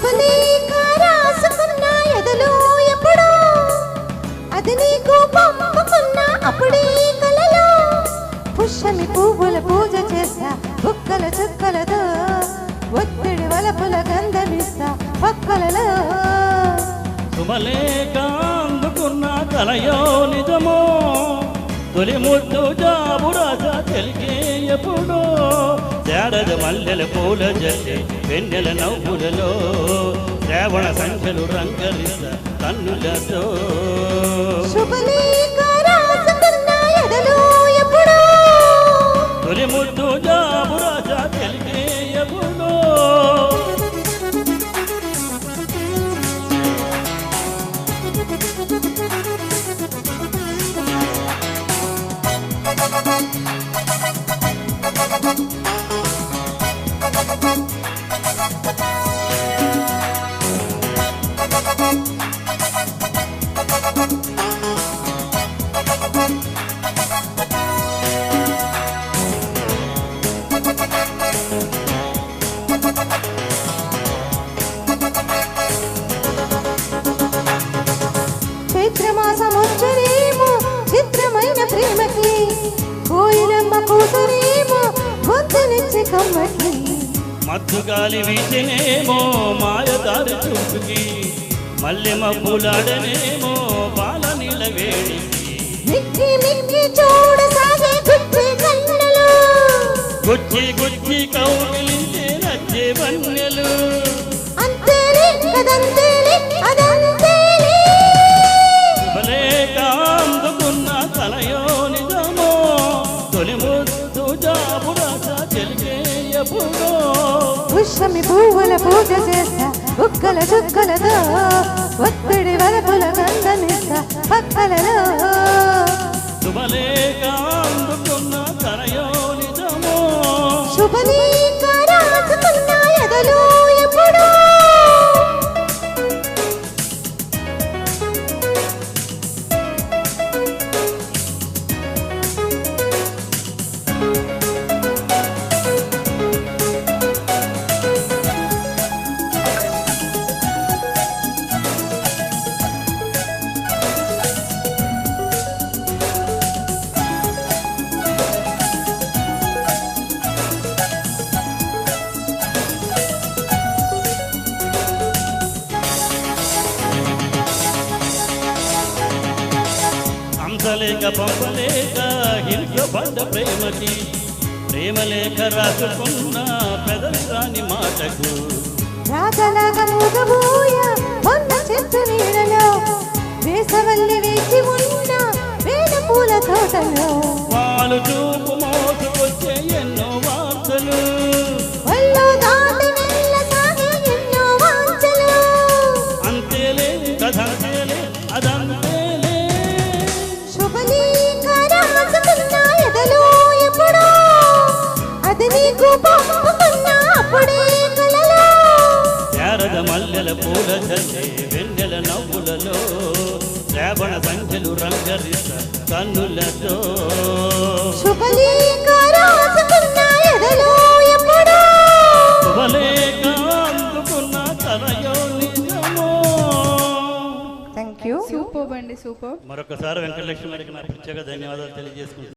శుభలేఖ రాసుకున్న ఎదలో ఎప్పుడో అది నీకు పంపుకున్నా అప్పుడే కలలో పుష్యమి పువ్వుల పూజ చేస్తా బుక్కల చుక్కలతో ఒత్తిడి వలపుల గంధమిస్తా పక్కలలో శుభలేఖ అందుకున్న కలయో నిజమో తొలి ముద్దు జాబు రాజా తెలిగే ఎప్పుడో శారద మల్లెల పూల జల్లి వెన్నెల నవ్వులలో శ్రావణ సంఖ్యలు రంగరిత కన్నులతో శుభలేఖ రాసుకున్న ఎదలో ఎప్పుడో తొలి ముద్దు జాబు రాజా తెలిగే ఎప్పుడో చైత్రమాసమొచ్చరేమో చిత్రమైన ప్రేమకి కోయిలమ్మ కూతురేమో గొంతునిచ్చి కమ్మకి మత్తుగాలి వీచినేమో మాయదారి చూపుకి మల్లె మబ్బులాడనేమో బాల నీల వేడికి మిక్కి మిక్కి చూడసాగే గుచ్చి కన్నులు గుచ్చి గుచ్చి కౌగిలించే నచ్చే వన్నెలు అంతేలే కదంతేలే అదంతేలే శుభలేఖ అందుకున్న కలయో నిజమో తొలి ముద్దు జాబు రాజా తెలిగే ఎప్పుడో పుష్యమి పువ్వుల పూజ చేస్తా బుక్కల చుక్కలతో ఒత్తిడి వలపుల గంధమిస్తా పక్కలలో శుభలేఖ అందుకున్న కలయో నిజమో శుభలేఖ రాసుకున్న ఎదలో ఎప్పుడో హంసలేక పంపలేక హింసపడ్డ ప్రేమకి ప్రేమలేఖ రాసుకున్న పెదవి రాని మాటకు రాజలాగా మూగబోయ మొన్న చెట్టు నీడలో వేసవల్లి వేచి ఉన్న వేద పూల తోటలో వాళ్ళు చూపు మోసుకొచ్చే ఎన్నో వార్తలు ఒళ్ళు దాటి మెల్ల సాగే ఎన్నో వాంఛలు అంతేలే కథంతేలే అదంతేలే శుభలేఖ రాసుకున్న ఎదలో ఎప్పుడో అది నీకు పంపుకున్నా అప్పుడే కలలో శారద మల్లెల పూల జల్లి వెన్నెల నవ్వులలో శ్రావణ సంఖ్యలు రంగరిత కన్నులతో శుభలేఖ రాసుకున్న ఎదలో ఎప్పుడో శుభలేఖ అందుకున్న కలయో నిజమో. థ్యాంక్ యూ సూపర్ అండి సూపర్. మరొకసారి వెంకటలక్ష్మి గారికి నా ప్రత్యేక ధన్యవాదాలు తెలియజేసుకుంటున్నాను.